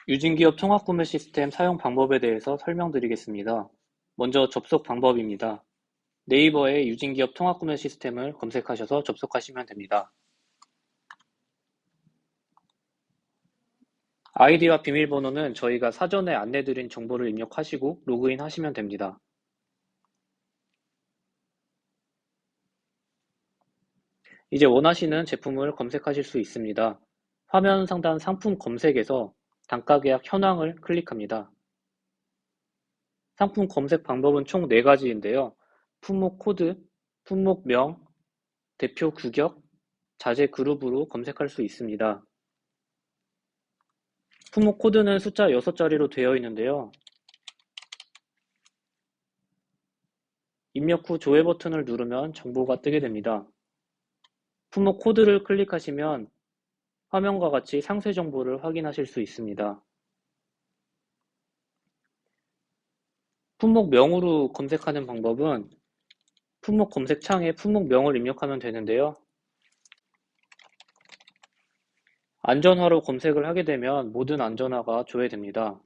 유진기업 통합구매 시스템 사용 방법에 대해서 설명드리겠습니다. 먼저 접속 방법입니다. 네이버에 유진기업 통합구매 시스템을 검색하셔서 접속하시면 됩니다. 아이디와 비밀번호는 저희가 사전에 안내드린 정보를 입력하시고 로그인 하시면 됩니다. 이제 원하시는 제품을 검색하실 수 있습니다. 화면 상단 상품 검색에서 단가계약 현황을 클릭합니다. 상품 검색 방법은 총 4가지인데요. 품목 코드, 품목명, 대표 규격, 자재 그룹으로 검색할 수 있습니다. 품목 코드는 숫자 6자리로 되어 있는데요. 입력 후 조회 버튼을 누르면 정보가 뜨게 됩니다. 품목 코드를 클릭하시면 화면과 같이 상세 정보를 확인하실 수 있습니다. 품목명으로 검색하는 방법은 품목 검색창에 품목명을 입력하면 되는데요. 안전화로 검색을 하게 되면 모든 안전화가 조회됩니다.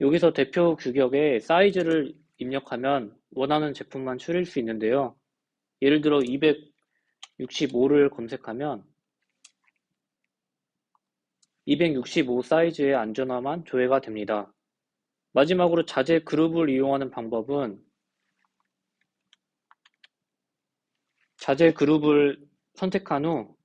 여기서 대표 규격에 사이즈를 입력하면 원하는 제품만 추릴 수 있는데요. 예를 들어 265를 검색하면 265 사이즈의 안전화만 조회가 됩니다. 마지막으로 자재 그룹을 이용하는 방법은 자재 그룹을 선택한 후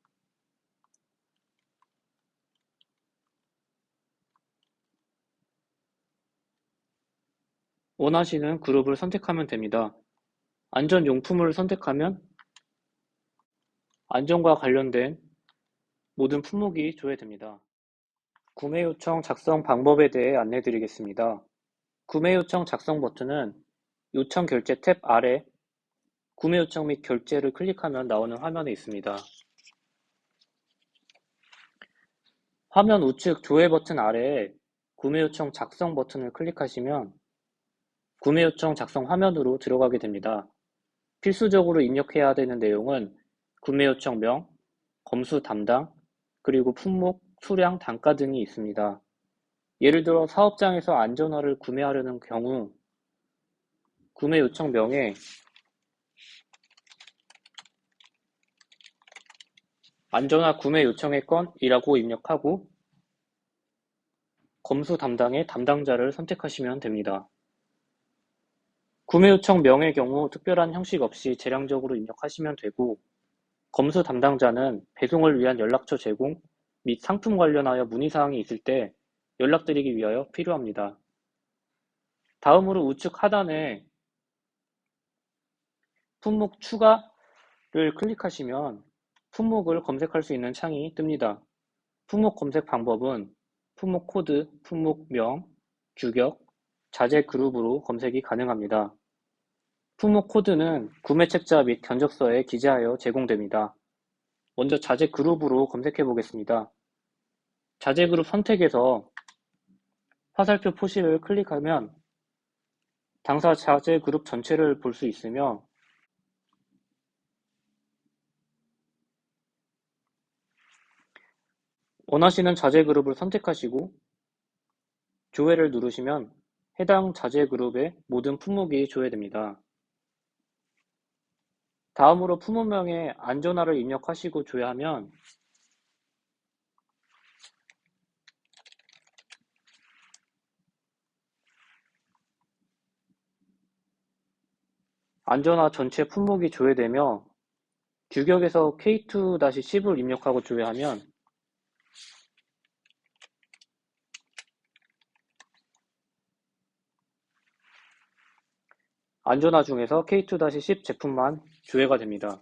원하시는 그룹을 선택하면 됩니다. 안전용품을 선택하면 안전과 관련된 모든 품목이 조회됩니다. 구매 요청 작성 방법에 대해 안내드리겠습니다. 구매 요청 작성 버튼은 요청 결제 탭 아래 구매 요청 및 결제를 클릭하면 나오는 화면에 있습니다. 화면 우측 조회 버튼 아래에 구매 요청 작성 버튼을 클릭하시면 구매 요청 작성 화면으로 들어가게 됩니다. 필수적으로 입력해야 되는 내용은 구매 요청명, 검수 담당, 그리고 품목, 수량, 단가 등이 있습니다. 예를 들어 사업장에서 안전화를 구매하려는 경우 구매 요청명에 안전화 구매 요청의 건이라고 입력하고 검수 담당의 담당자를 선택하시면 됩니다. 구매 요청명의 경우 특별한 형식 없이 재량적으로 입력하시면 되고 검수 담당자는 배송을 위한 연락처 제공 및 상품 관련하여 문의사항이 있을 때 연락드리기 위하여 필요합니다. 다음으로 우측 하단에 품목 추가를 클릭하시면 품목을 검색할 수 있는 창이 뜹니다. 품목 검색 방법은 품목 코드, 품목명, 규격, 자재 그룹으로 검색이 가능합니다. 품목 코드는 구매 책자 및 견적서에 기재하여 제공됩니다. 먼저 자재 그룹으로 검색해 보겠습니다. 자재 그룹 선택에서 화살표 표시를 클릭하면 당사 자재 그룹 전체를 볼 수 있으며 원하시는 자재 그룹을 선택하시고 조회를 누르시면 해당 자재 그룹의 모든 품목이 조회됩니다. 다음으로 품목명에 안전화를 입력하시고 조회하면 안전화 전체 품목이 조회되며 규격에서 K2-10을 입력하고 조회하면 안전화 중에서 K2-10 제품만 조회가 됩니다.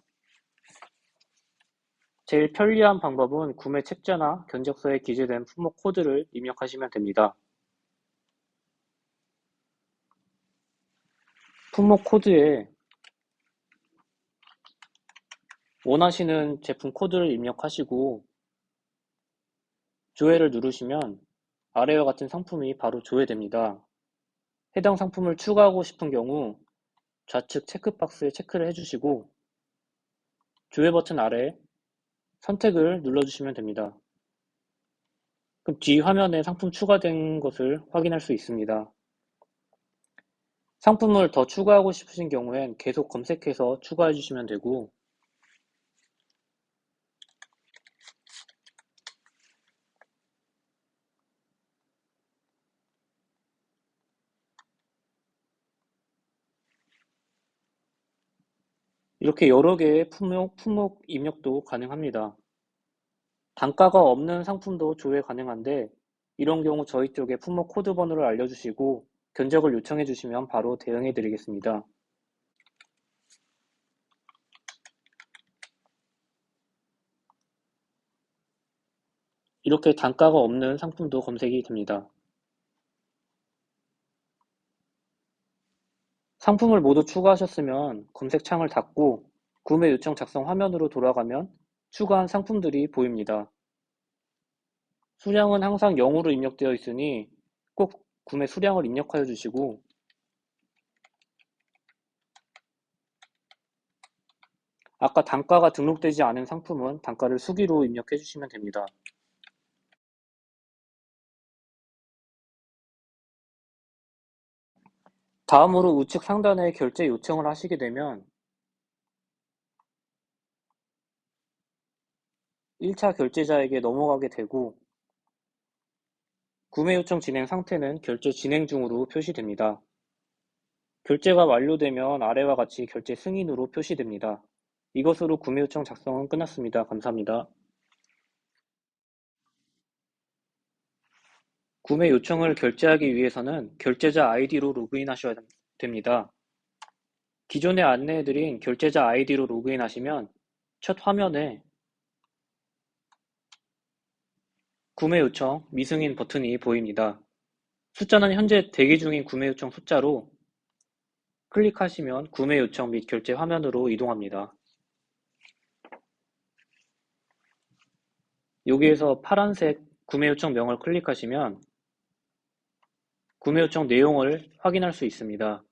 제일 편리한 방법은 구매 책자나 견적서에 기재된 품목 코드를 입력하시면 됩니다. 품목 코드에 원하시는 제품 코드를 입력하시고 조회를 누르시면 아래와 같은 상품이 바로 조회됩니다. 해당 상품을 추가하고 싶은 경우 좌측 체크박스에 체크를 해주시고 조회 버튼 아래 선택을 눌러주시면 됩니다. 그럼 뒤 화면에 상품 추가된 것을 확인할 수 있습니다. 상품을 더 추가하고 싶으신 경우엔 계속 검색해서 추가해 주시면 되고, 이렇게 여러 개의 품목 입력도 가능합니다. 단가가 없는 상품도 조회 가능한데, 이런 경우 저희 쪽에 품목 코드 번호를 알려주시고 견적을 요청해 주시면 바로 대응해 드리겠습니다. 이렇게 단가가 없는 상품도 검색이 됩니다. 상품을 모두 추가하셨으면 검색창을 닫고 구매 요청 작성 화면으로 돌아가면 추가한 상품들이 보입니다. 수량은 항상 0으로 입력되어 있으니 꼭 구매 수량을 입력하여 주시고, 아까 단가가 등록되지 않은 상품은 단가를 수기로 입력해 주시면 됩니다. 다음으로 우측 상단에 결제 요청을 하시게 되면 1차 결제자에게 넘어가게 되고, 구매 요청 진행 상태는 결제 진행 중으로 표시됩니다. 결제가 완료되면 아래와 같이 결제 승인으로 표시됩니다. 이것으로 구매 요청 작성은 끝났습니다. 감사합니다. 구매 요청을 결제하기 위해서는 결제자 아이디로 로그인하셔야 됩니다. 기존에 안내해드린 결제자 아이디로 로그인하시면 첫 화면에 구매 요청 미승인 버튼이 보입니다. 숫자는 현재 대기 중인 구매 요청 숫자로 클릭하시면 구매 요청 및 결제 화면으로 이동합니다. 여기에서 파란색 구매 요청 명을 클릭하시면 구매 요청 내용을 확인할 수 있습니다.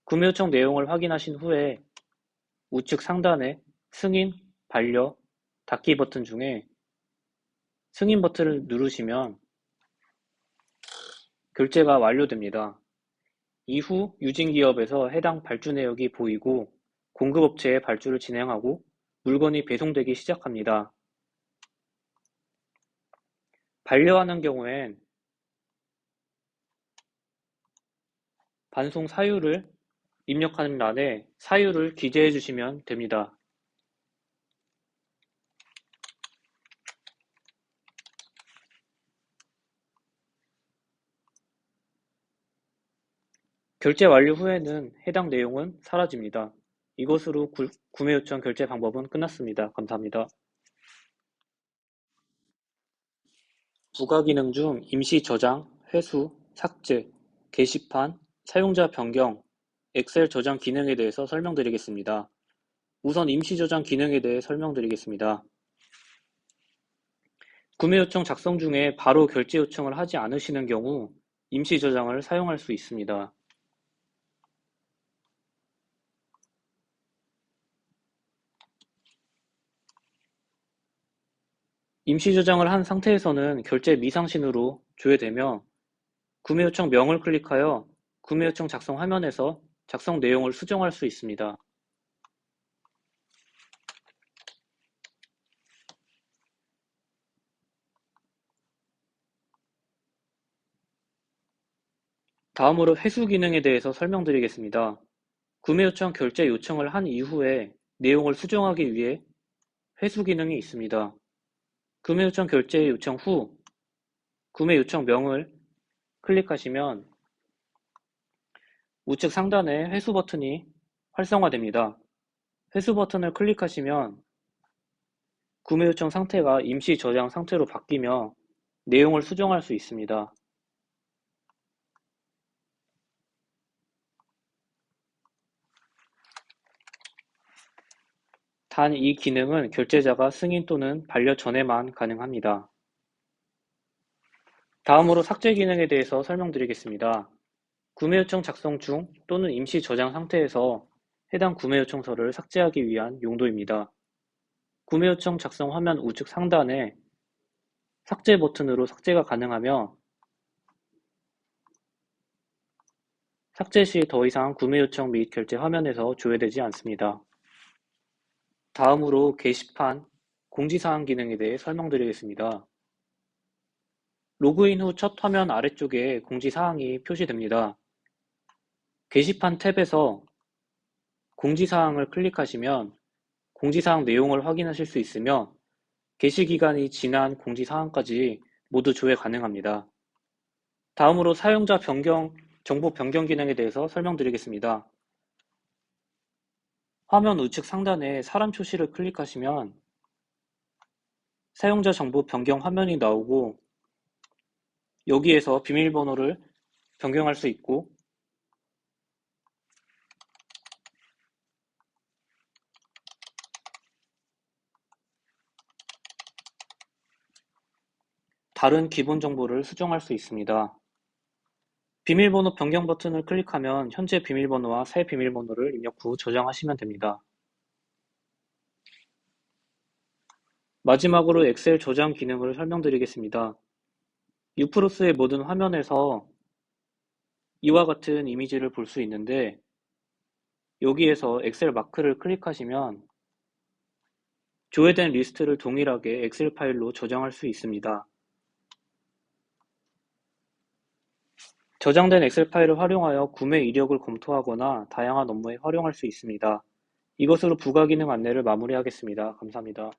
구매 요청 내용을 확인하신 후에 우측 상단에 승인, 반려, 닫기 버튼 중에 승인 버튼을 누르시면 결제가 완료됩니다. 이후 유진기업에서 해당 발주 내역이 보이고 공급업체에 발주를 진행하고 물건이 배송되기 시작합니다. 반려하는 경우엔 반송 사유를 입력하는欄에 사유를 기재해 주시면 됩니다. 결제 완료 후에는 해당 내용은 사라집니다. 이것으로 구매 요청 결제 방법은 끝났습니다. 감사합니다. 부가 기능 중 임시 저장, 회수, 삭제, 게시판, 사용자 변경, 엑셀 저장 기능에 대해서 설명드리겠습니다. 우선 임시 저장 기능에 대해 설명드리겠습니다. 구매 요청 작성 중에 바로 결제 요청을 하지 않으시는 경우 임시 저장을 사용할 수 있습니다. 임시 저장을 한 상태에서는 결제 미상신으로 조회되며 구매 요청 명을 클릭하여 구매 요청 작성 화면에서 작성 내용을 수정할 수 있습니다. 다음으로 회수 기능에 대해서 설명드리겠습니다. 구매 요청 결제 요청을 한 이후에 내용을 수정하기 위해 회수 기능이 있습니다. 구매 요청 결제 요청 후 구매 요청 명을 클릭하시면 우측 상단에 회수 버튼이 활성화됩니다. 회수 버튼을 클릭하시면 구매 요청 상태가 임시 저장 상태로 바뀌며 내용을 수정할 수 있습니다. 단 이 기능은 결제자가 승인 또는 반려 전에만 가능합니다. 다음으로 삭제 기능에 대해서 설명드리겠습니다. 구매 요청 작성 중 또는 임시 저장 상태에서 해당 구매 요청서를 삭제하기 위한 용도입니다. 구매 요청 작성 화면 우측 상단에 삭제 버튼으로 삭제가 가능하며 삭제 시 더 이상 구매 요청 및 결제 화면에서 조회되지 않습니다. 다음으로 게시판 공지사항 기능에 대해 설명드리겠습니다. 로그인 후 첫 화면 아래쪽에 공지사항이 표시됩니다. 게시판 탭에서 공지사항을 클릭하시면 공지사항 내용을 확인하실 수 있으며 게시기간이 지난 공지사항까지 모두 조회 가능합니다. 다음으로 사용자 정보 변경 기능에 대해서 설명드리겠습니다. 화면 우측 상단에 사람 표시를 클릭하시면 사용자 정보 변경 화면이 나오고 여기에서 비밀번호를 변경할 수 있고 다른 기본 정보를 수정할 수 있습니다. 비밀번호 변경 버튼을 클릭하면 현재 비밀번호와 새 비밀번호를 입력 후 저장하시면 됩니다. 마지막으로 엑셀 저장 기능을 설명드리겠습니다. 유프로스의 모든 화면에서 이와 같은 이미지를 볼 수 있는데 여기에서 엑셀 마크를 클릭하시면 조회된 리스트를 동일하게 엑셀 파일로 저장할 수 있습니다. 저장된 엑셀 파일을 활용하여 구매 이력을 검토하거나 다양한 업무에 활용할 수 있습니다. 이것으로 부가 기능 안내를 마무리하겠습니다. 감사합니다.